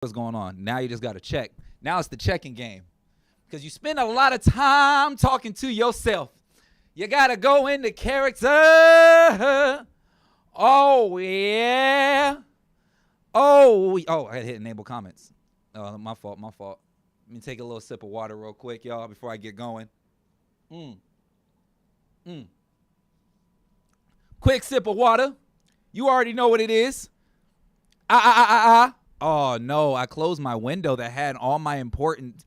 what's going on. Now you just got to check. Now it's the checking game because you spend a lot of time talking to yourself. You got to go into character. Oh, yeah. Oh, I had to hit enable comments. My fault. Let me take a little sip of water real quick, y'all, before I get going. Quick sip of water. You already know what it is. Oh, no, I closed my window that had all my important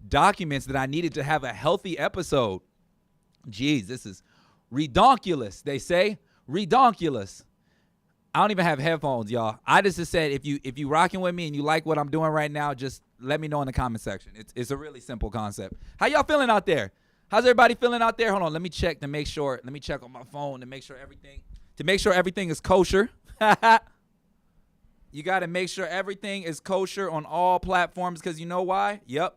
documents that I needed to have a healthy episode. Jeez, this is redonkulous, they say. Redonkulous. I don't even have headphones, y'all. I just said if you rocking with me and you like what I'm doing right now, just let me know in the comment section. It's a really simple concept. How y'all feeling out there? How's everybody feeling out there? Hold on, let me check to make sure. Let me check on my phone to make sure everything is kosher. You got to make sure everything is kosher on all platforms because you know why? Yep.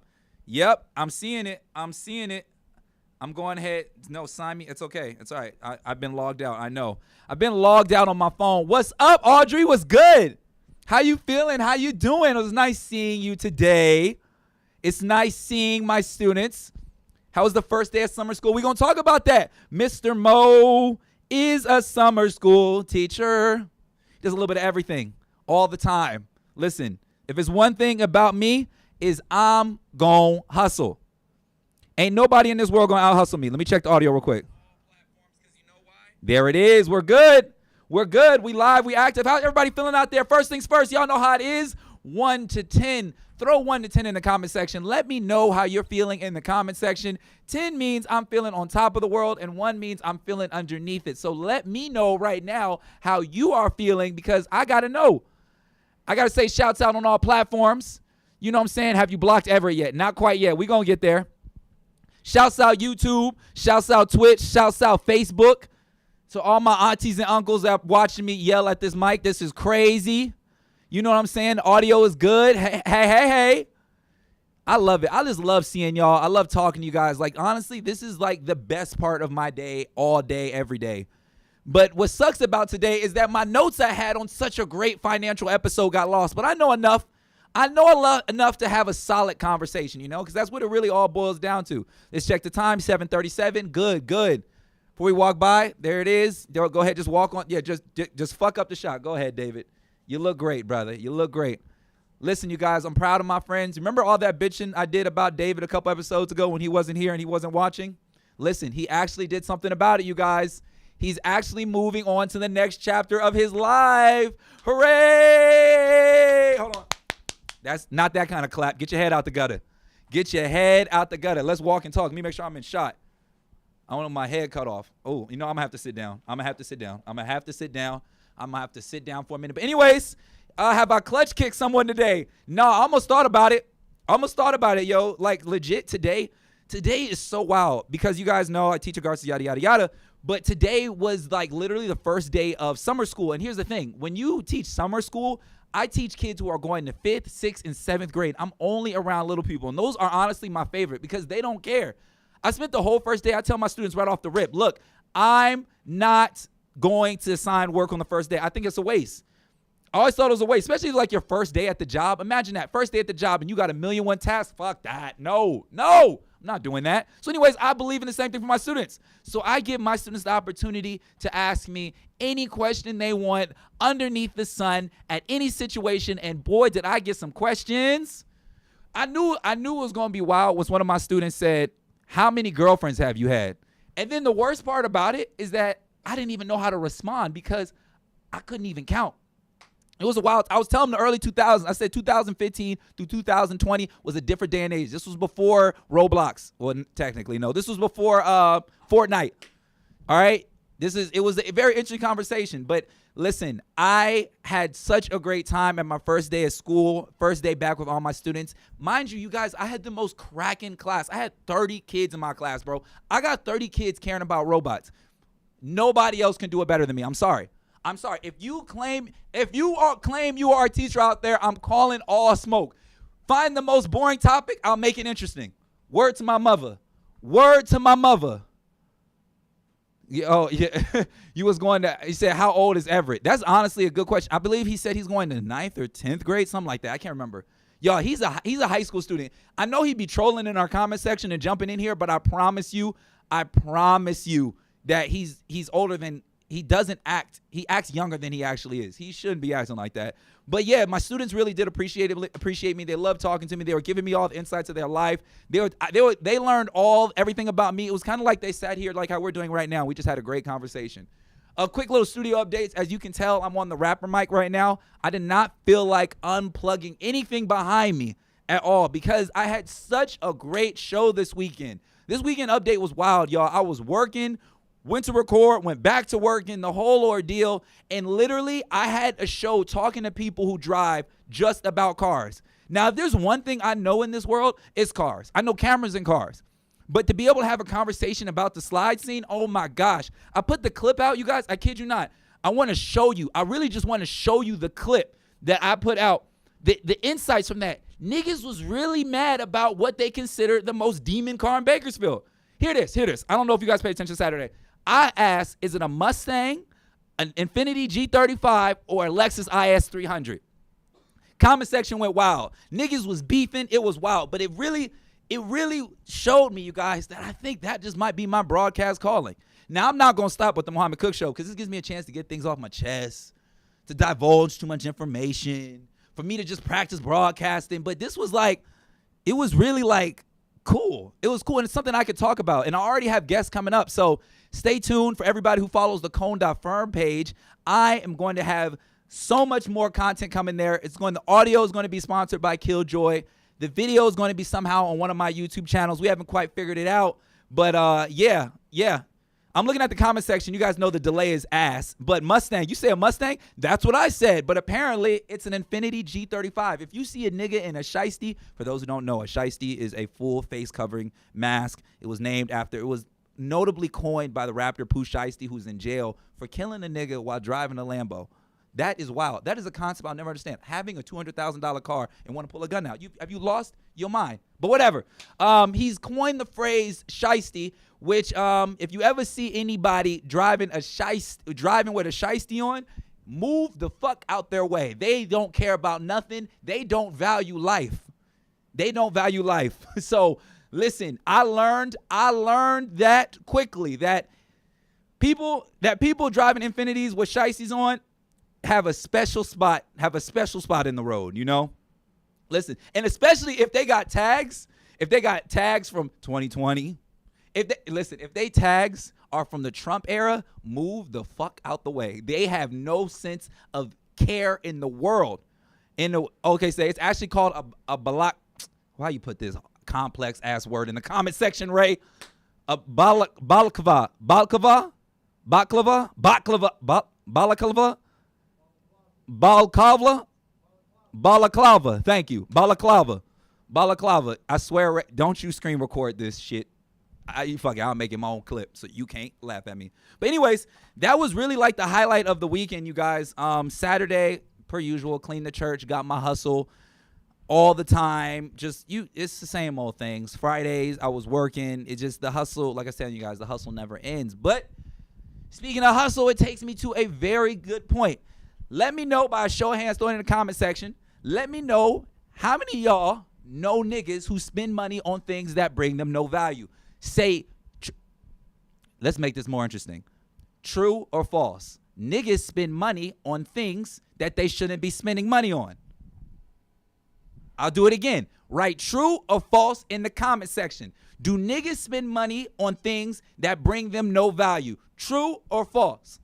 I'm seeing it. I'm going ahead. No, sign me. It's okay. It's all right. I've been logged out. I know. I've been logged out on my phone. What's up, Audrey? What's good? How you feeling? How you doing? It was nice seeing you today. It's nice seeing my students. How was the first day of summer school? We're going to talk about that. Mr. Mo is a summer school teacher. He does a little bit of everything all the time. Listen, if it's one thing about me is I'm gon' hustle. Ain't nobody in this world gonna out-hustle me. Let me check the audio real quick. There it is. We're good. We live. We active. How everybody feeling out there? First things first, y'all know how it is. 1 to 10. Throw 1 to 10 in the comment section. Let me know how you're feeling in the comment section. 10 means I'm feeling on top of the world, and 1 means I'm feeling underneath it. So let me know right now how you are feeling because I got to know. I got to say shouts out on all platforms. You know what I'm saying? Have you blocked Everett yet? Not quite yet. We're going to get there. Shouts out YouTube. Shouts out Twitch. Shouts out Facebook. So all my aunties and uncles that are watching me yell at this mic, this is crazy. You know what I'm saying? The audio is good. Hey. I love it. I just love seeing y'all. I love talking to you guys. Like, honestly, this is like the best part of my day all day, every day. But what sucks about today is that my notes I had on such a great financial episode got lost. But I know enough. Enough to have a solid conversation, you know, because that's what it really all boils down to. Let's check the time, 7:37. Good. Before we walk by, there it is. Go ahead, just walk on. Yeah, just fuck up the shot. Go ahead, David. You look great, brother. You look great. Listen, you guys, I'm proud of my friends. Remember all that bitching I did about David a couple episodes ago when he wasn't here and he wasn't watching? Listen, he actually did something about it, you guys. He's actually moving on to the next chapter of his life. Hooray! Hold on. That's not that kind of clap. Get your head out the gutter. Let's walk and talk. Let me make sure I'm in shot. I don't want my head cut off. Oh, you know, I'm going to have to sit down. I'm going to have to sit down for a minute. But anyways, have I clutch kicked someone today? No, I almost thought about it, yo. Like, legit, today is so wild because you guys know I teach a Garcia, yada, yada, yada. But today was like literally the first day of summer school. And here's the thing. When you teach summer school, I teach kids who are going to 5th, 6th, and 7th grade. I'm only around little people. And those are honestly my favorite because they don't care. I spent the whole first day. I tell my students right off the rip, look, I'm not going to assign work on the first day. I think it's a waste. I always thought it was a waste, especially like your first day at the job. Imagine that first day at the job and you got 1,000,001 tasks. Fuck that. No, I'm not doing that. So anyways, I believe in the same thing for my students. So I give my students the opportunity to ask me any question they want underneath the sun at any situation. And boy, did I get some questions. I knew it was going to be wild when one of my students said, how many girlfriends have you had? And then the worst part about it is that I didn't even know how to respond because I couldn't even count. It was a wild. I was telling them the early 2000s. I said 2015 through 2020 was a different day and age. This was before Roblox. Well, technically, no. This was before Fortnite. All right. It was a very interesting conversation. But listen, I had such a great time at my first day of school, first day back with all my students. Mind you, you guys, I had the most cracking class. I had 30 kids in my class, bro. I got 30 kids caring about robots. Nobody else can do it better than me. I'm sorry. If you claim you are a teacher out there, I'm calling all smoke. Find the most boring topic, I'll make it interesting. Word to my mother. Oh, yeah. He said, how old is Everett? That's honestly a good question. I believe he said he's going to 9th or 10th grade, something like that. I can't remember. Y'all, he's a high school student. I know he'd be trolling in our comment section and jumping in here, but I promise you that he's older than he doesn't act. He acts younger than he actually is. He shouldn't be acting like that. But yeah, my students really did appreciate me. They loved talking to me. They were giving me all the insights of their life. They learned everything about me. It was kind of like they sat here like how we're doing right now. We just had a great conversation. A quick little studio updates. As you can tell, I'm on the rapper mic right now. I did not feel like unplugging anything behind me at all because I had such a great show this weekend. This weekend update was wild, y'all. I was working, went to record, went back to working, the whole ordeal, and literally I had a show talking to people who drive just about cars. Now, if there's one thing I know in this world, it's cars. I know cameras in cars. But to be able to have a conversation about the slide scene, oh my gosh. I put the clip out, you guys. I kid you not. I want to show you. I really just want to show you the clip that I put out. The insights from that. Niggas was really mad about what they considered the most demon car in Bakersfield. Hear this. I don't know if you guys paid attention Saturday. I asked, is it a Mustang, an Infiniti G35, or a Lexus IS 300? Comment section went wild. Niggas was beefing. It was wild. But it really showed me, you guys, that I think that just might be my broadcast calling. Now, I'm not going to stop with the Mohammed Cook Show because this gives me a chance to get things off my chest, to divulge too much information, for me to just practice broadcasting. But this was like, it was really like cool. It was cool, and it's something I could talk about. And I already have guests coming up. So stay tuned for everybody who follows the Cone.firm page. I am going to have so much more content coming there. The audio is going to be sponsored by Killjoy. The video is going to be somehow on one of my YouTube channels. We haven't quite figured it out. But yeah. I'm looking at the comment section. You guys know the delay is ass. But Mustang, you say a Mustang? That's what I said. But apparently, it's an Infiniti G35. If you see a nigga in a shiesty, for those who don't know, a shiesty is a full face covering mask. It was notably coined by the rapper Pooh Shiesty, who's in jail for killing a nigga while driving a Lambo. That is wild. That is a concept I'll never understand. Having a $200,000 car and want to pull a gun out. Have you lost your mind? But whatever. He's coined the phrase shiesty, which if you ever see anybody driving with a shiesty on, move the fuck out their way. They don't care about nothing. They don't value life. So listen, I learned that quickly that people driving Infinitis with shiesties on have a special spot in the road, you know? Listen, and especially if they got tags from 2020, if they tags are from the Trump era, move the fuck out the way. They have no sense of care in the world. It's actually called a balak. Why you put this complex ass word in the comment section, Ray? A balaclava. Thank you. Balaclava. I swear, don't you screen record this shit. I'll make it my own clip so you can't laugh at me. But anyways, that was really like the highlight of the weekend, you guys. Saturday, per usual, clean the church, got my hustle all the time. It's the same old things. Fridays, I was working. It's just the hustle. Like I said, you guys, the hustle never ends. But speaking of hustle, it takes me to a very good point. Let me know by a show of hands, throw it in the comment section. Let me know how many of y'all know niggas who spend money on things that bring them no value. Let's make this more interesting. True or false? Niggas spend money on things that they shouldn't be spending money on. I'll do it again. Write true or false in the comment section. Do niggas spend money on things that bring them no value? True or false?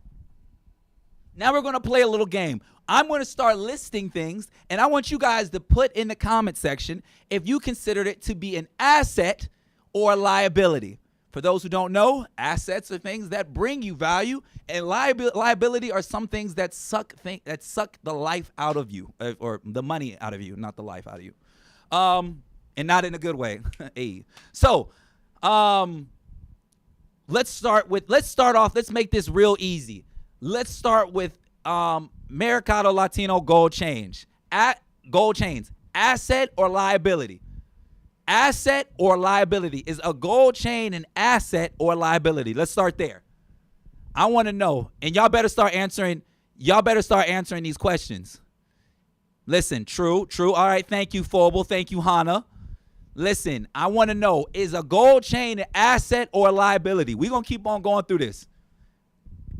Now we're going to play a little game. I'm going to start listing things, and I want you guys to put in the comment section if you considered it to be an asset or a liability. For those who don't know, assets are things that bring you value, and liability are some things that suck the life out of you, or the money out of you, not the life out of you, and not in a good way. Hey, so let's make this real easy. Let's start with Mercado Latino gold chains. Asset or liability? Asset or liability? Is a gold chain an asset or liability? Let's start there. I want to know, and y'all better start answering these questions. Listen, true. All right, thank you, Phobal. Thank you, Hana. Listen, I want to know, is a gold chain an asset or a liability? We're going to keep on going through this.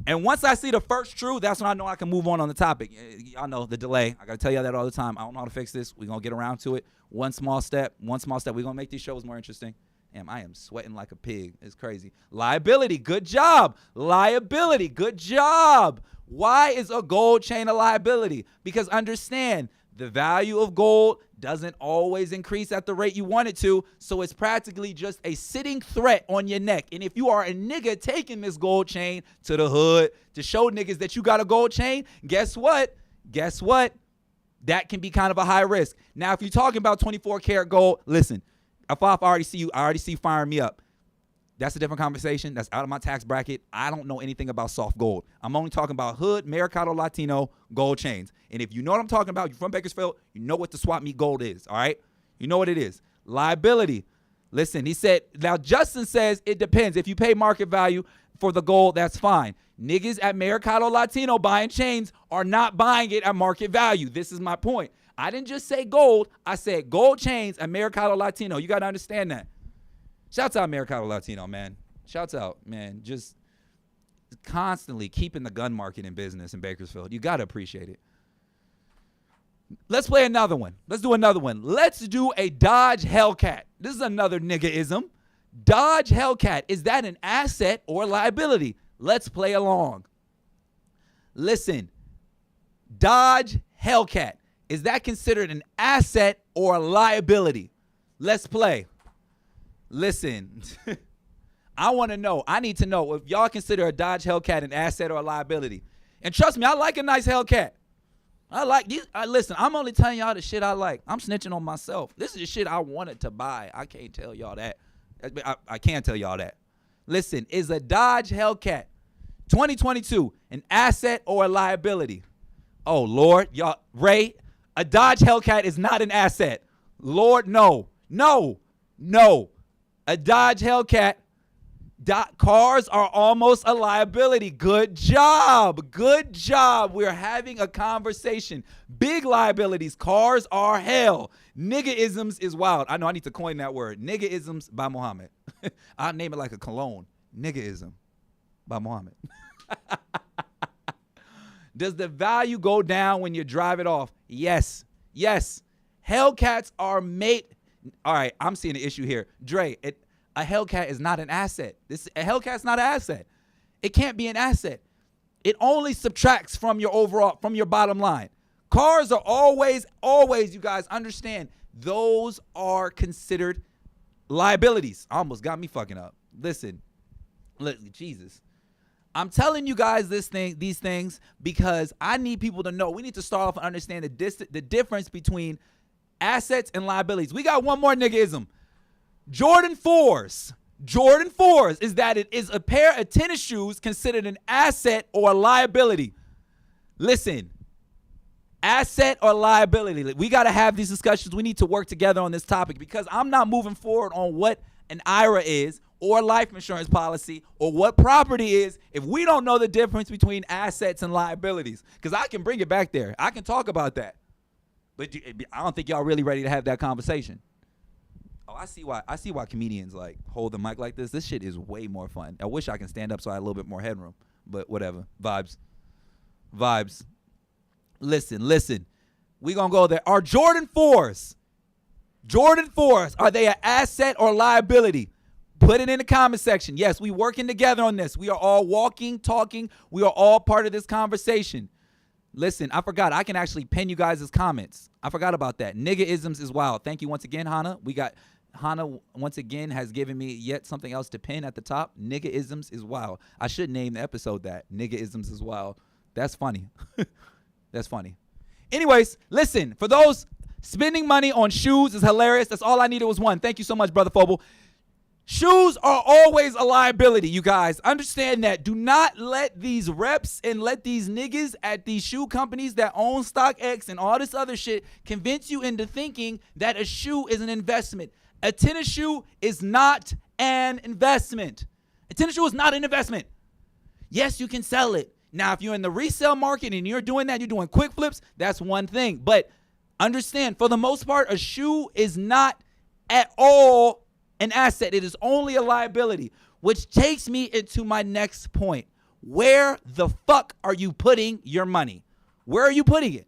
And once I see the first true, that's when I know I can move on the topic. Y'all know the delay. I got to tell y'all that all the time. I don't know how to fix this. We're going to get around to it. One small step. We're going to make these shows more interesting. Damn, I am sweating like a pig. It's crazy. Liability, good job. Liability, good job. Why is a gold chain a liability? Because understand, the value of gold doesn't always increase at the rate you want it to, so it's practically just a sitting threat on your neck. And if you are a nigga taking this gold chain to the hood to show niggas that you got a gold chain, guess what? That can be kind of a high risk. Now, if you're talking about 24 karat gold, listen, if I already see firing me up. That's a different conversation. That's out of my tax bracket. I don't know anything about soft gold. I'm only talking about hood, Mercado Latino gold chains. And if you know what I'm talking about, you're from Bakersfield, you know what the swap meet gold is, all right? You know what it is. Liability. Listen, he said, now Justin says it depends. If you pay market value for the gold, that's fine. Niggas at Mercado Latino buying chains are not buying it at market value. This is my point. I didn't just say gold. I said gold chains at Mercado Latino. You got to understand that. Shouts out Mercado Latino, man. Shouts out, man. Just constantly keeping the gun market in business in Bakersfield. You got to appreciate it. Let's play another one. Let's do another one. Let's do a Dodge Hellcat. This is another niggaism. Dodge Hellcat. Is that an asset or liability? Let's play along. Listen. Dodge Hellcat. Is that considered an asset or a liability? Let's play. Listen, I want to know. I need to know if y'all consider a Dodge Hellcat an asset or a liability. And trust me, I like a nice Hellcat. I like these. Listen, I'm only telling y'all the shit I like. I'm snitching on myself. This is the shit I wanted to buy. I can't tell y'all that. I can't tell y'all that. Listen, is a Dodge Hellcat 2022 an asset or a liability? Oh, Lord. Y'all, Ray, a Dodge Hellcat is not an asset. Lord, no. A Dodge Hellcat, cars are almost a liability. Good job. We're having a conversation. Big liabilities. Cars are hell. Niggaisms is wild. I know I need to coin that word. Niggaisms by Mohammed. I'll name it like a cologne. Niggaism by Mohammed. Does the value go down when you drive it off? Yes. Hellcats are made. All right, I'm seeing an issue here. Dre, a Hellcat is not an asset. A Hellcat's not an asset. It can't be an asset. It only subtracts from your bottom line. Cars are always, you guys understand, those are considered liabilities. Almost got me fucking up. Listen, Jesus. I'm telling you guys these things because I need people to know. We need to start off and understand the difference between assets and liabilities. We got one more niggaism. Jordan 4s. Is that it is a pair of tennis shoes considered an asset or a liability? Listen, asset or liability. We got to have these discussions. We need to work together on this topic because I'm not moving forward on what an IRA is or life insurance policy or what property is if we don't know the difference between assets and liabilities. Because I can bring it back there. I can talk about that. But I don't think y'all really ready to have that conversation. Oh, I see why comedians like hold the mic like this. This shit is way more fun. I wish I can stand up so I had a little bit more headroom. But whatever. Vibes. Listen. We gonna go there. Are Jordan 4s, are they an asset or liability? Put it in the comment section. Yes, we working together on this. We are all walking, talking. We are all part of this conversation. Listen, I forgot. I can actually pin you guys' comments. I forgot about that. Niggaisms is wild. Thank you once again, Hana. Hana once again has given me yet something else to pin at the top. Niggaisms is wild. I should name the episode that. Niggaisms is wild. That's funny. That's funny. Anyways, listen. For those, spending money on shoes is hilarious. That's all I needed was one. Thank you so much, Brother Phobal. Shoes are always a liability, you guys. Understand that. Do not let these reps and let these niggas at these shoe companies that own StockX and all this other shit convince you into thinking that a shoe is an investment. A tennis shoe is not an investment. A tennis shoe is not an investment. Yes, you can sell it. Now, if you're in the resale market and you're doing that, you're doing quick flips, that's one thing. But Understand, for the most part, a shoe is not at all an asset. It is only a liability, which takes me into my next point. Where the fuck are you putting your money? Where are you putting it?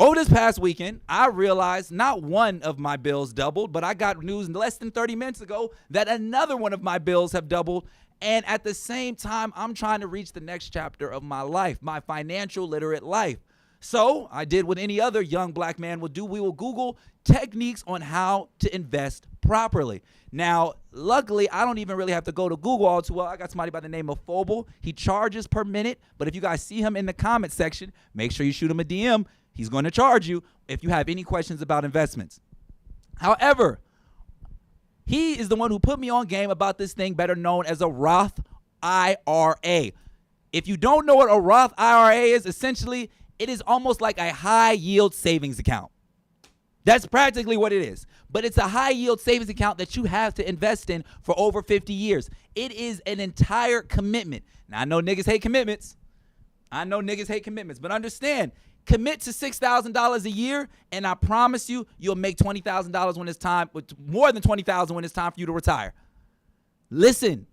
Over this past weekend, I realized not one of my bills doubled, but I got news less than 30 minutes ago that another one of my bills have doubled. And at the same time, I'm trying to reach the next chapter of my life, my financial literate life. So I did what any other young black man will do. We will Google techniques on how to invest properly. Now, luckily, I don't even really have to go to Google all too well. I got somebody by the name of Phobal. He charges per minute, but if you guys see him in the comment section, make sure you shoot him a DM. He's going to charge you if you have any questions about investments. However, he is the one who put me on game about this thing better known as a Roth IRA. If you don't know what a Roth IRA is, essentially, it is almost like a high yield savings account. That's practically what it is. But it's a high yield savings account that you have to invest in for over 50 years. It is an entire commitment. Now, I know niggas hate commitments. But understand, commit to $6,000 a year, and I promise you, you'll make $20,000 when it's time, more than $20,000 when it's time for you to retire. Listen.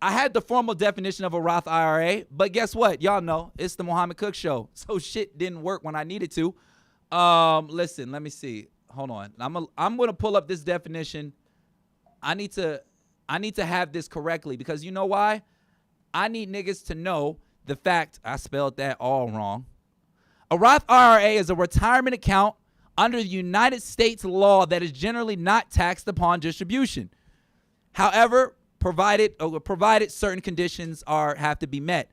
I had the formal definition of a Roth IRA, but guess what? Y'all know, it's the Mohammed Cook Show, so shit didn't work when I needed to. Listen, let me see. Hold on. I'm gonna pull up this definition. I need to have this correctly because you know why? I need niggas to know the fact I spelled that all wrong. A Roth IRA is a retirement account under the United States law that is generally not taxed upon distribution. However, provided certain conditions have to be met.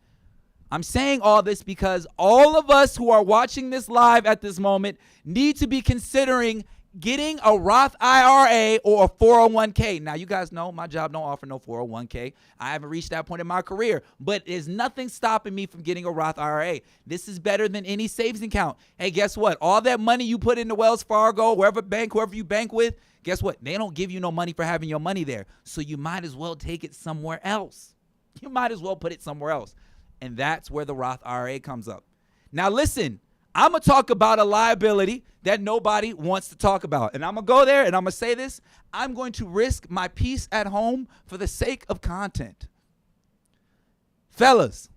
I'm saying all this because all of us who are watching this live at this moment need to be considering getting a Roth IRA or a 401k. Now, you guys know my job don't offer no 401k. I haven't reached that point in my career, but there's nothing stopping me from getting a Roth IRA. This is better than any savings account. Hey, guess what? All that money you put into Wells Fargo, whoever you bank with, guess what? They don't give you no money for having your money there. So you might as well take it somewhere else. You might as well put it somewhere else. And that's where the Roth IRA comes up. Now, listen, I'm going to talk about a liability that nobody wants to talk about. And I'm going to go there and I'm going to say this. I'm going to risk my peace at home for the sake of content. Fellas,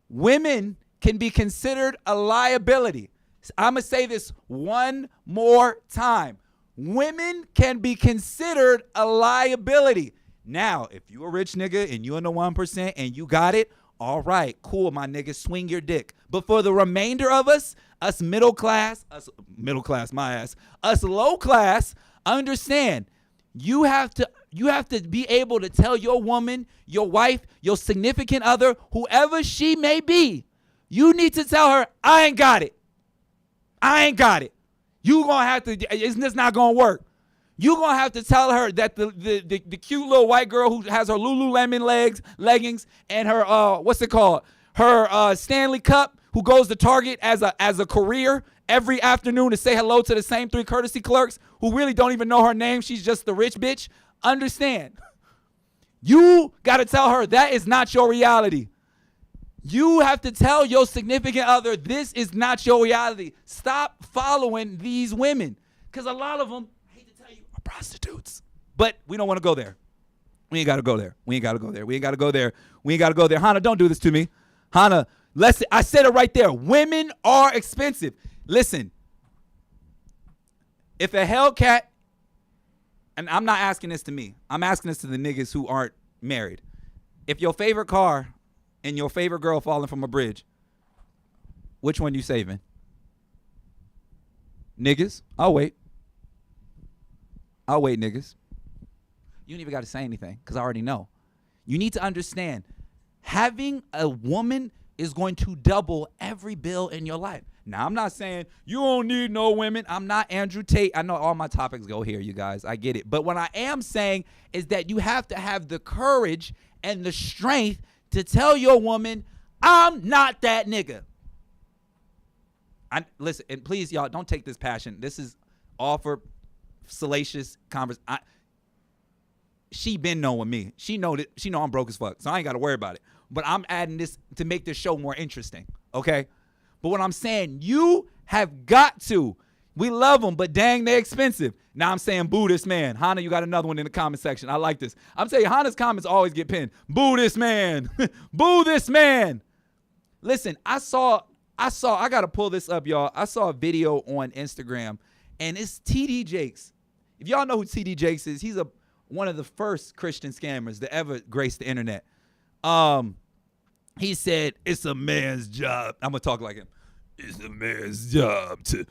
women can be considered a liability. I'm going to say this one more time. Women can be considered a liability. Now, if you a rich nigga and you in the 1% and you got it, all right, cool, my nigga, swing your dick. But for the remainder of us low class, understand, you have to be able to tell your woman, your wife, your significant other, whoever she may be, you need to tell her, I ain't got it. You gonna have to, it's not gonna work. You gonna have to tell her that the cute little white girl who has her Lululemon leggings and her her Stanley Cup, who goes to Target as a career every afternoon to say hello to the same 3 courtesy clerks who really don't even know her name. She's just the rich bitch. Understand? You gotta tell her that is not your reality. You have to tell your significant other this is not your reality. Stop following these women, because a lot of them, prostitutes. But we don't want to go there. We ain't got to go there. Hannah, don't do this to me. Hannah, I said it right there. Women are expensive. Listen, if a Hellcat, and I'm not asking this to me, I'm asking this to the niggas who aren't married. If your favorite car and your favorite girl falling from a bridge, which one you saving? Niggas, I'll wait, niggas. You don't even got to say anything because I already know. You need to understand, having a woman is going to double every bill in your life. Now, I'm not saying you don't need no women. I'm not Andrew Tate. I know all my topics go here, you guys. I get it. But what I am saying is that you have to have the courage and the strength to tell your woman, I'm not that nigga. Listen, and please, y'all, don't take this passion. This is all for salacious conversation. She been knowing me. She know I'm broke as fuck, so I ain't got to worry about it. But I'm adding this to make this show more interesting, okay? But what I'm saying, you have got to. We love them, but dang, they're expensive. Now I'm saying boo this man. Hannah, you got another one in the comment section. I like this. I'm saying Hannah's comments always get pinned. Boo this man. Boo this man. Listen, I got to pull this up, y'all. I saw a video on Instagram, and it's TD Jakes. If y'all know who TD Jakes is, he's one of the first Christian scammers to ever grace the internet. He said, it's a man's job. I'm going to talk like him. It's a man's job to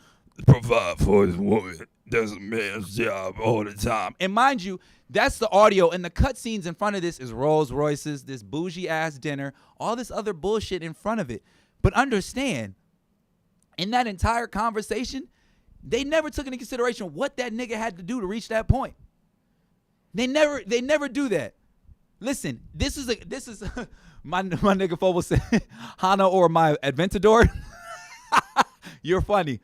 provide for his woman. That's a man's job all the time. And mind you, that's the audio, and the cutscenes in front of this is Rolls Royces, this bougie-ass dinner, all this other bullshit in front of it. But understand, in that entire conversation, they never took into consideration what that nigga had to do to reach that point. They never do that. Listen, this is my nigga Foble said, Hana or my Aventador. You're funny.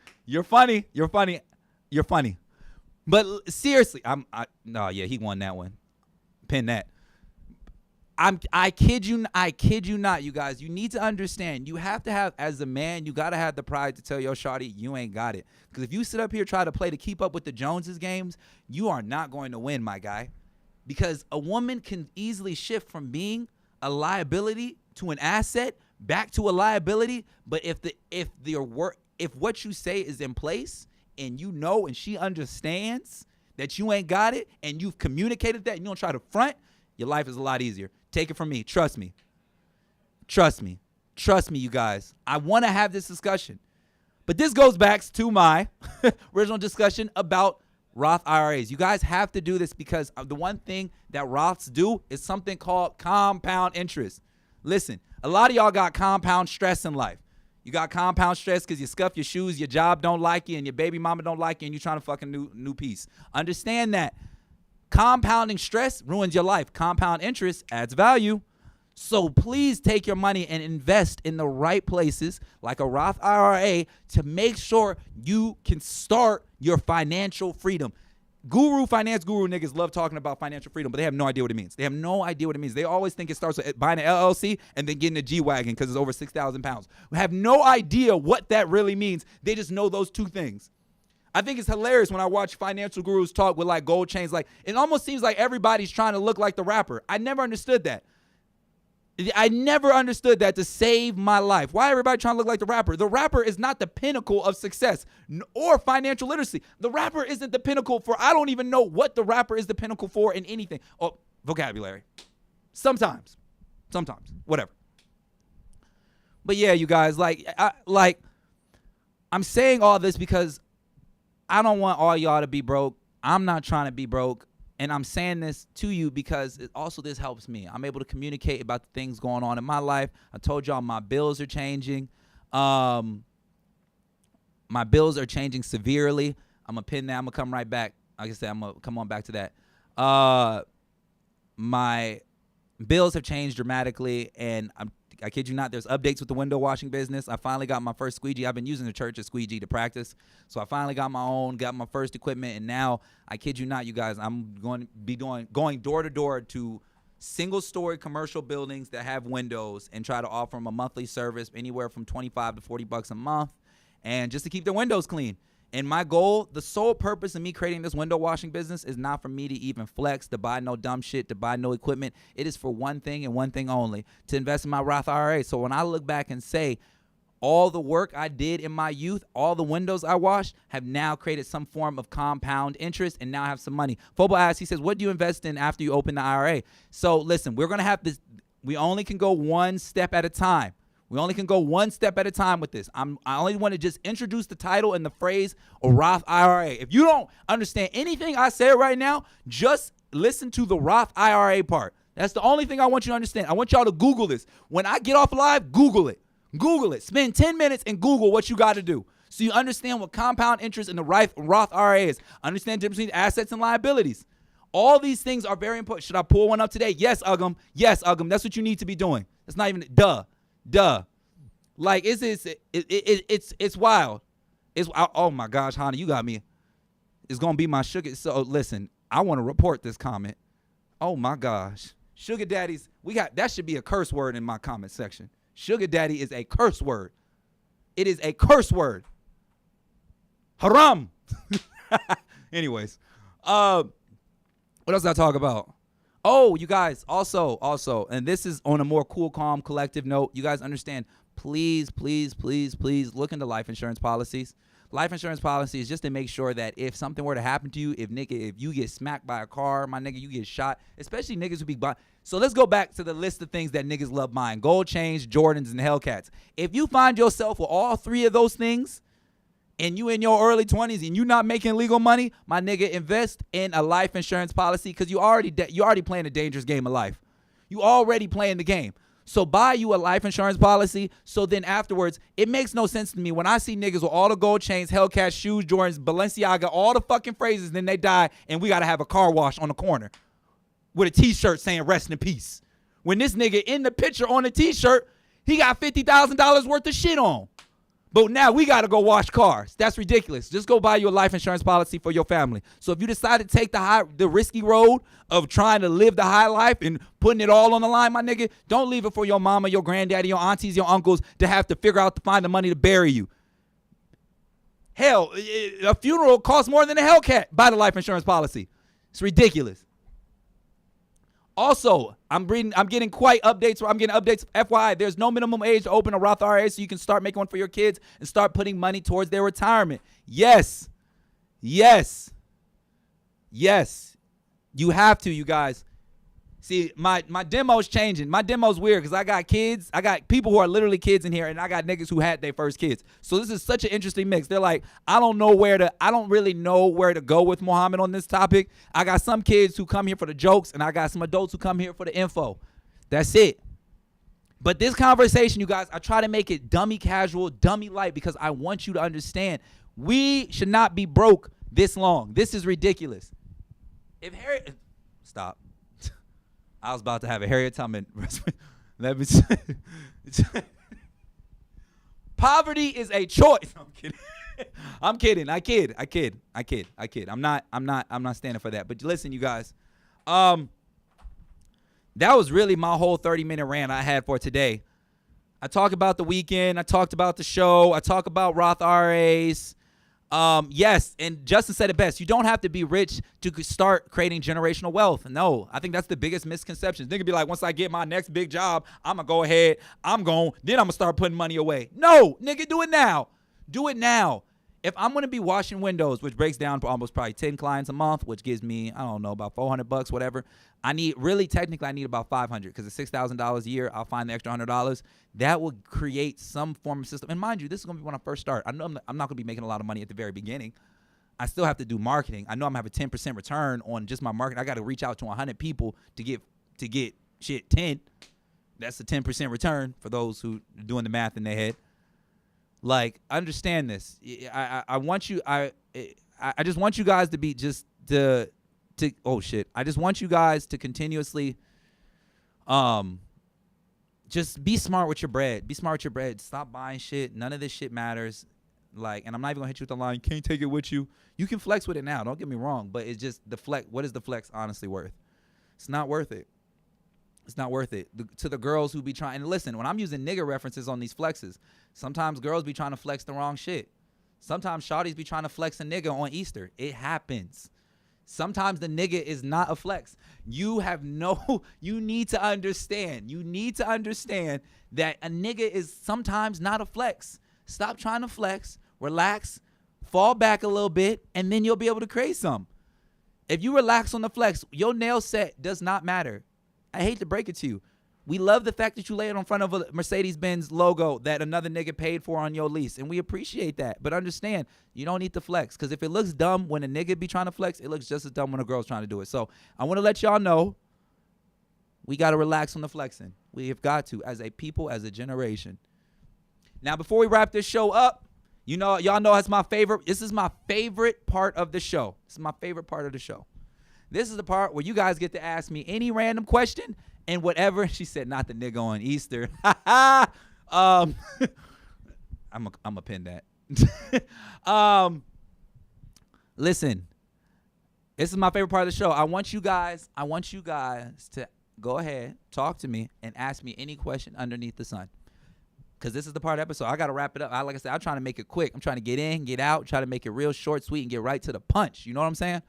But seriously, he won that one. Pin that. I kid you not, you guys. You need to understand. You have to have, as a man, you gotta have the pride to tell your shawty you ain't got it. Because if you sit up here try to play to keep up with the Joneses games, you are not going to win, my guy. Because a woman can easily shift from being a liability to an asset back to a liability. But if what you say is in place and you know and she understands that you ain't got it and you've communicated that and you don't try to front, your life is a lot easier. Take it from me. Trust me, you guys. I want to have this discussion. But this goes back to my original discussion about Roth IRAs. You guys have to do this because the one thing that Roths do is something called compound interest. Listen, a lot of y'all got compound stress in life. You got compound stress because you scuff your shoes, your job don't like you, and your baby mama don't like you, and you're trying to fuck a new piece. Understand that. Compounding stress ruins your life. Compound interest adds value. So please take your money and invest in the right places like a Roth IRA to make sure you can start your financial freedom. Finance guru niggas love talking about financial freedom, but they have no idea what it means. They always think it starts with buying an LLC and then getting a G-Wagon because it's over 6,000 pounds. We have no idea what that really means. They just know those two things. I think it's hilarious when I watch financial gurus talk with like gold chains. Like it almost seems like everybody's trying to look like the rapper. I never understood that. To save my life. Why everybody trying to look like the rapper? The rapper is not the pinnacle of success or financial literacy. The rapper isn't the pinnacle for, I don't even know what the rapper is the pinnacle for in anything. Oh, vocabulary. Sometimes, whatever. But yeah, you guys, I'm saying all this because I don't want all y'all to be broke. I'm not trying to be broke. And I'm saying this to you because this helps me. I'm able to communicate about the things going on in my life. I told y'all my bills are changing. My bills are changing severely. I'm going to pin that. I'm going to come right back. Like I said, I'm going to come on back to that. My bills have changed dramatically, and I kid you not, there's updates with the window washing business. I finally got my first squeegee. I've been using the church's squeegee to practice. So I finally got my first equipment. And now, I kid you not, you guys, I'm going to be going door to door to single-story commercial buildings that have windows and try to offer them a monthly service anywhere from $25 to $40 a month, and just to keep their windows clean. And my goal, the sole purpose of me creating this window washing business is not for me to even flex, to buy no dumb shit, to buy no equipment. It is for one thing and one thing only, to invest in my Roth IRA. So when I look back and say all the work I did in my youth, all the windows I washed have now created some form of compound interest and now have some money. Fobo asks, he says, what do you invest in after you open the IRA? So listen, we're going to have this. We only can go one step at a time. With this. I only want to just introduce the title and the phrase a Roth IRA. If you don't understand anything I said right now, just listen to the Roth IRA part. That's the only thing I want you to understand. I want y'all to Google this. When I get off live, Google it. Spend 10 minutes and Google what you got to do so you understand what compound interest in the Roth IRA is. Understand the difference between assets and liabilities. All these things are very important. Should I pull one up today? Yes, Uggum. That's what you need to be doing. It's not even duh. Like it's wild. Oh my gosh, Hana, you got me. It's gonna be my sugar. So listen, I want to report this comment. Oh my gosh, sugar daddies. That should be a curse word in my comment section. Sugar daddy is a curse word. It is a curse word. Haram. Anyways, what else did I talk about? Oh, you guys, also, and this is on a more cool, calm, collective note. You guys understand, please look into life insurance policies. Life insurance policy is just to make sure that if something were to happen to you, if you get smacked by a car, my nigga, you get shot, especially niggas who be buying. So let's go back to the list of things that niggas love buying: gold chains, Jordans, and Hellcats. If you find yourself with all three of those things, and you in your early 20s and you not making legal money, my nigga, invest in a life insurance policy, because you already playing a dangerous game of life. You already playing the game. So buy you a life insurance policy, so then afterwards, it makes no sense to me when I see niggas with all the gold chains, Hellcat shoes, Jordans, Balenciaga, all the fucking phrases, then they die, and we got to have a car wash on the corner with a T-shirt saying rest in peace. When this nigga in the picture on the T-shirt, he got $50,000 worth of shit on. But now we got to go wash cars. That's ridiculous. Just go buy you a life insurance policy for your family. So if you decide to take the risky road of trying to live the high life and putting it all on the line, my nigga, don't leave it for your mama, your granddaddy, your aunties, your uncles to have to figure out to find the money to bury you. Hell, a funeral costs more than a Hellcat. Buy the life insurance policy. It's ridiculous. Also, I'm getting updates. I'm getting updates. FYI, there's no minimum age to open a Roth IRA, so you can start making one for your kids and start putting money towards their retirement. Yes. You have to, you guys. See, my demo's changing. My demo's weird because I got kids. I got people who are literally kids in here, and I got niggas who had their first kids. So this is such an interesting mix. They're like, I don't really know where to go with Mohammed on this topic. I got some kids who come here for the jokes, and I got some adults who come here for the info. That's it. But this conversation, you guys, I try to make it dummy casual, dummy light, because I want you to understand we should not be broke this long. This is ridiculous. Stop. I was about to have a Harriet Tubman. Let me say. Poverty is a choice. I'm kidding. I'm kidding. I kid. I'm not standing for that. But listen, you guys. That was really my whole 30-minute rant I had for today. I talked about the weekend. I talked about the show. I talked about Roth IRAs. Yes, and Justin said it best. You don't have to be rich to start creating generational wealth. No, I think that's the biggest misconception. Nigga be like, once I get my next big job, I'm going to go ahead. then I'm going to start putting money away. No, nigga, do it now. Do it now. If I'm going to be washing windows, which breaks down for almost probably 10 clients a month, which gives me, I don't know, about $400, whatever. I need about $500, because at $6,000 a year, I'll find the extra $100. That will create some form of system. And mind you, this is going to be when I first start. I know I'm not going to be making a lot of money at the very beginning. I still have to do marketing. I know I'm going to have a 10% return on just my marketing. I got to reach out to 100 people to get shit 10. That's a 10% return for those who are doing the math in their head. Like, understand this. I want you. I just want you guys to be oh shit. I just want you guys to continuously, just be smart with your bread. Be smart with your bread. Stop buying shit. None of this shit matters. Like, and I'm not even gonna hit you with the line. You can't take it with you. You can flex with it now. Don't get me wrong, but it's just the flex. What is the flex honestly worth? It's not worth it. It's not worth it. To the girls who be trying, and listen, when I'm using nigga references on these flexes, sometimes girls be trying to flex the wrong shit. Sometimes shawties be trying to flex a nigga on Easter. It happens. Sometimes the nigga is not a flex. You need to understand. You need to understand that a nigga is sometimes not a flex. Stop trying to flex, relax, fall back a little bit, and then you'll be able to create some. If you relax on the flex, your nail set does not matter. I hate to break it to you. We love the fact that you lay it in front of a Mercedes-Benz logo that another nigga paid for on your lease, and we appreciate that. But understand, you don't need to flex, because if it looks dumb when a nigga be trying to flex, it looks just as dumb when a girl's trying to do it. So I want to let y'all know we got to relax on the flexing. We have got to, as a people, as a generation. Now, before we wrap this show up, y'all know it's my favorite. This is my favorite part of the show. This is my favorite part of the show. This is the part where you guys get to ask me any random question and whatever. She said, not the nigga on Easter. I'm a pin that. Listen, this is my favorite part of the show. I want you guys to go ahead, talk to me, and ask me any question underneath the sun. because this is the part of the episode. I got to wrap it up. Like I said, I'm trying to make it quick. I'm trying to get in, get out, try to make it real short, sweet, and get right to the punch. You know what I'm saying?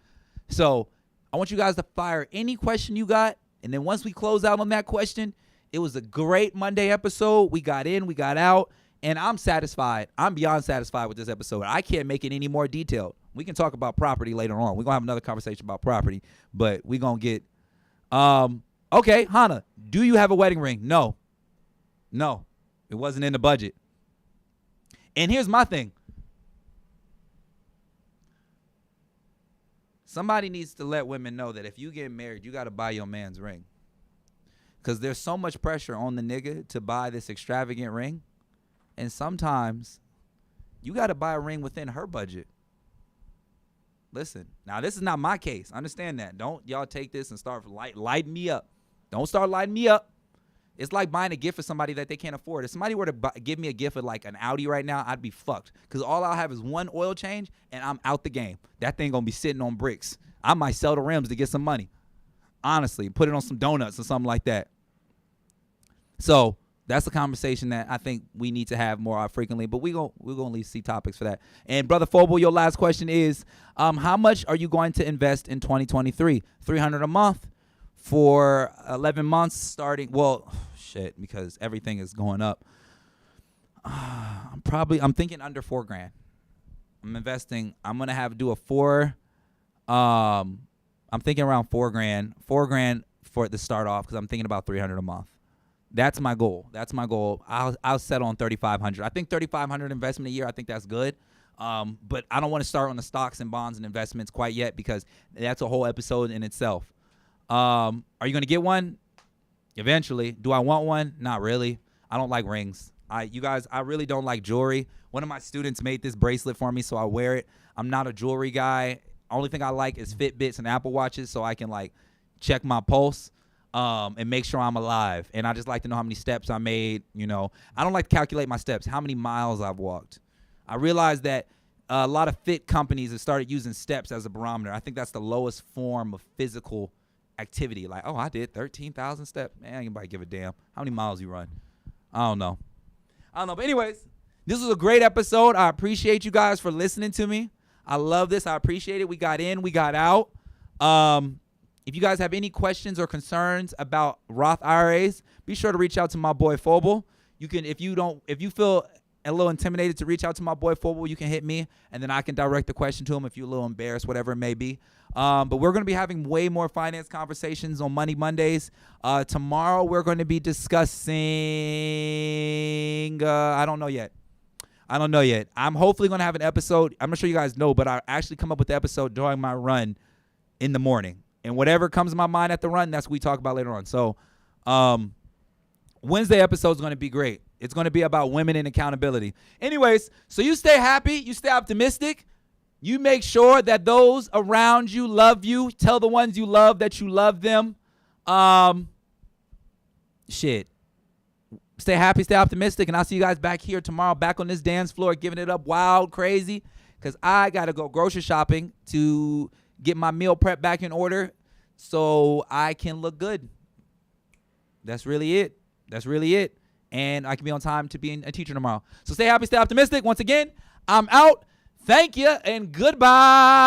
So I want you guys to fire any question you got. And then once we close out on that question, it was a great Monday episode. We got in, we got out, and I'm satisfied. I'm beyond satisfied with this episode. I can't make it any more detailed. We can talk about property later on. We're going to have another conversation about property, but we're going to get okay, Hannah, do you have a wedding ring? No. It wasn't in the budget. And here's my thing. Somebody needs to let women know that if you get married, you got to buy your man's ring. Because there's so much pressure on the nigga to buy this extravagant ring. And sometimes you got to buy a ring within her budget. Listen, now this is not my case. Understand that. Don't y'all take this and start lighting me up. Don't start lighting me up. It's like buying a gift for somebody that they can't afford. If somebody were to give me a gift of like an Audi right now, I'd be fucked. Because all I'll have is one oil change, and I'm out the game. That thing going to be sitting on bricks. I might sell the rims to get some money. Honestly, put it on some donuts or something like that. So that's a conversation that I think we need to have more frequently. But we're going to at least see topics for that. And Brother Foble, your last question is, how much are you going to invest in 2023? $300 a month for 11 months starting. Well, shit, because everything is going up. I'm thinking under $4,000. I'm investing. I'm going to do a I'm thinking around $4,000. $4,000 for it to start off, because I'm thinking about $300 a month. That's my goal. I'll settle on $3,500. I think $3,500 investment a year. I think that's good. But I don't want to start on the stocks and bonds and investments quite yet, because that's a whole episode in itself. Are you going to get one? Eventually. Do I want one? Not really. I don't like rings. I really don't like jewelry. One of my students made this bracelet for me, so I wear it. I'm not a jewelry guy. Only thing I like is Fitbits and Apple Watches, so I can like check my pulse and make sure I'm alive. And I just like to know how many steps I made. You know, I don't like to calculate my steps, how many miles I've walked. I realized that a lot of fit companies have started using steps as a barometer. I think that's the lowest form of physical activity. Like, oh, I did 13,000 steps. Man, anybody give a damn how many miles you run? I don't know. But anyways, this was a great episode. I appreciate you guys for listening to me. I love this. I appreciate it. We got in, we got out. If you guys have any questions or concerns about Roth IRAs, be sure to reach out to my boy Foble. You can, if you feel a little intimidated to reach out to my boy Foble, you can hit me, and then I can direct the question to him if you're a little embarrassed, whatever it may be. But we're going to be having way more finance conversations on Money Mondays. Tomorrow we're going to be discussing, I don't know yet. I'm hopefully going to have an episode. I'm not sure you guys know, but I actually come up with the episode during my run in the morning. And whatever comes to my mind at the run, that's what we talk about later on. So Wednesday episode is going to be great. It's going to be about women and accountability. Anyways, so you stay happy. You stay optimistic. You make sure that those around you love you. Tell the ones you love that you love them. Stay happy, stay optimistic, and I'll see you guys back here tomorrow, back on this dance floor, giving it up wild, crazy, because I got to go grocery shopping to get my meal prep back in order so I can look good. That's really it. And I can be on time to be a teacher tomorrow. So stay happy, stay optimistic. Once again, I'm out. Thank you, and goodbye.